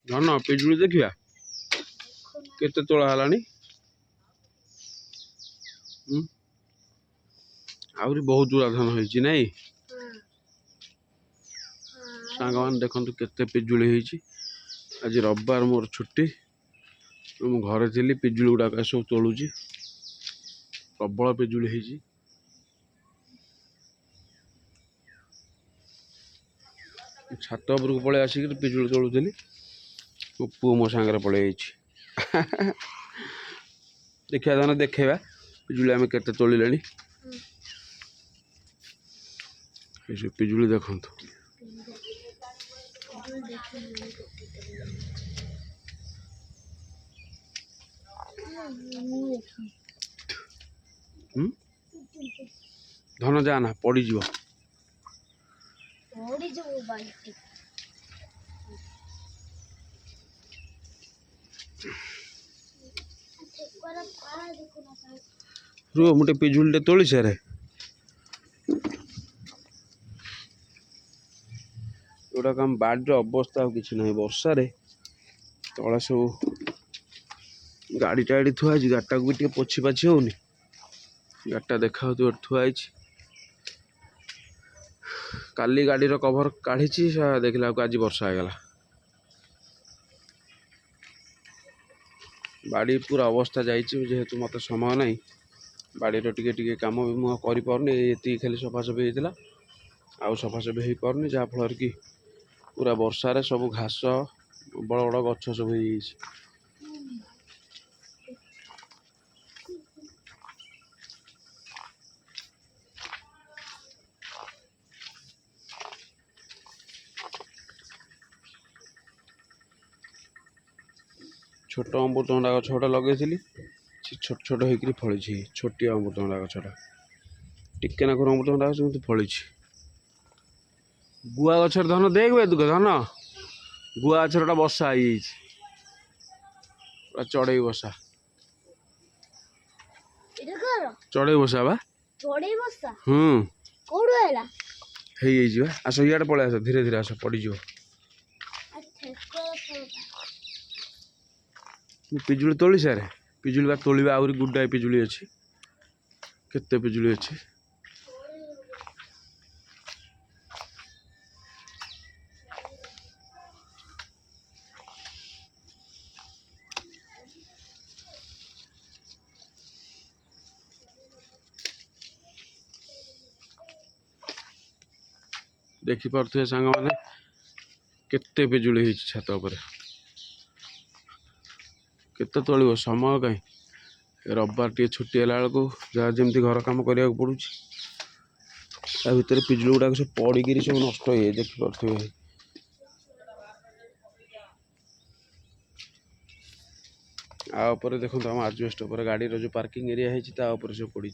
धन पिजुली देखिया केते तोला हलानी आउरी बहुत दूर धन होइछि नै सांग मान देखंतु केते पिजुली होइछि आज रविवार मोर छुट्टी मु घरे थिली पिजुली गुडा सब तोलुछि प्रबल पिजुली होइछि छात उपर को पळे आसिक पिजुली तोलुଥିଲି मो पु मो सांगे पळे आइछि देखिया धन देखेबा पिजुली आमे केते तोलिलेनी पिजुली देखंतु धन जाना पड़ी जीव रुह मुटे पिजुली तोली सारे गोटा काम बाड़ अवस्था किसी ना वर्षा तला सब गाड़ी टाड़ी थुआ गाड़टा को भी पोछि पाछि होनी गाड़टा देखा थुआई काली गाड़ी कभर काढ़ी देखला आज वर्षा होगला बाड़ी पूरा अवस्था जेहेतु मत समय ना बाड़ी टे कम भी मुझे करनी ये खाली सफासफी होता आउ सफासफी हो पारनी जहाँफल कि पूरा वर्षा रे सब घास बड़ बड़ गछ सब हो छोट अमृतभंडा गछ गोटे लगे छोट छोट होकर फली छोटिया अमृतभंडा गछटा टिके नाक अमृतभंडा गछ फली गुआ गछ धन देख दुख धन गुआ गछटा बसा हो चढ़ई बसा चढ़ई बसा बा आस इे पलि आस धीरे धीरे आस पड़ पिजुली तोली सारे पिजुली का तोलिबा आउरी गुड्डाए पिजुली अच्छी केते पिजुली अच्छी देखी पारे सांग मैंने केते पिजुली होइछि छात उपर केते तोलिबो समय कहीं रविवार टे छुट्टी है बेलू जहाँ जमी घर कम करने पड़ू भितर पिजुली गुड़ाक सब पड़िकी सब नष्ट हो देखिपे आपर देखो आम आजबेस्ट गाड़ी जो पार्किंग एरिया है सब पड़ी।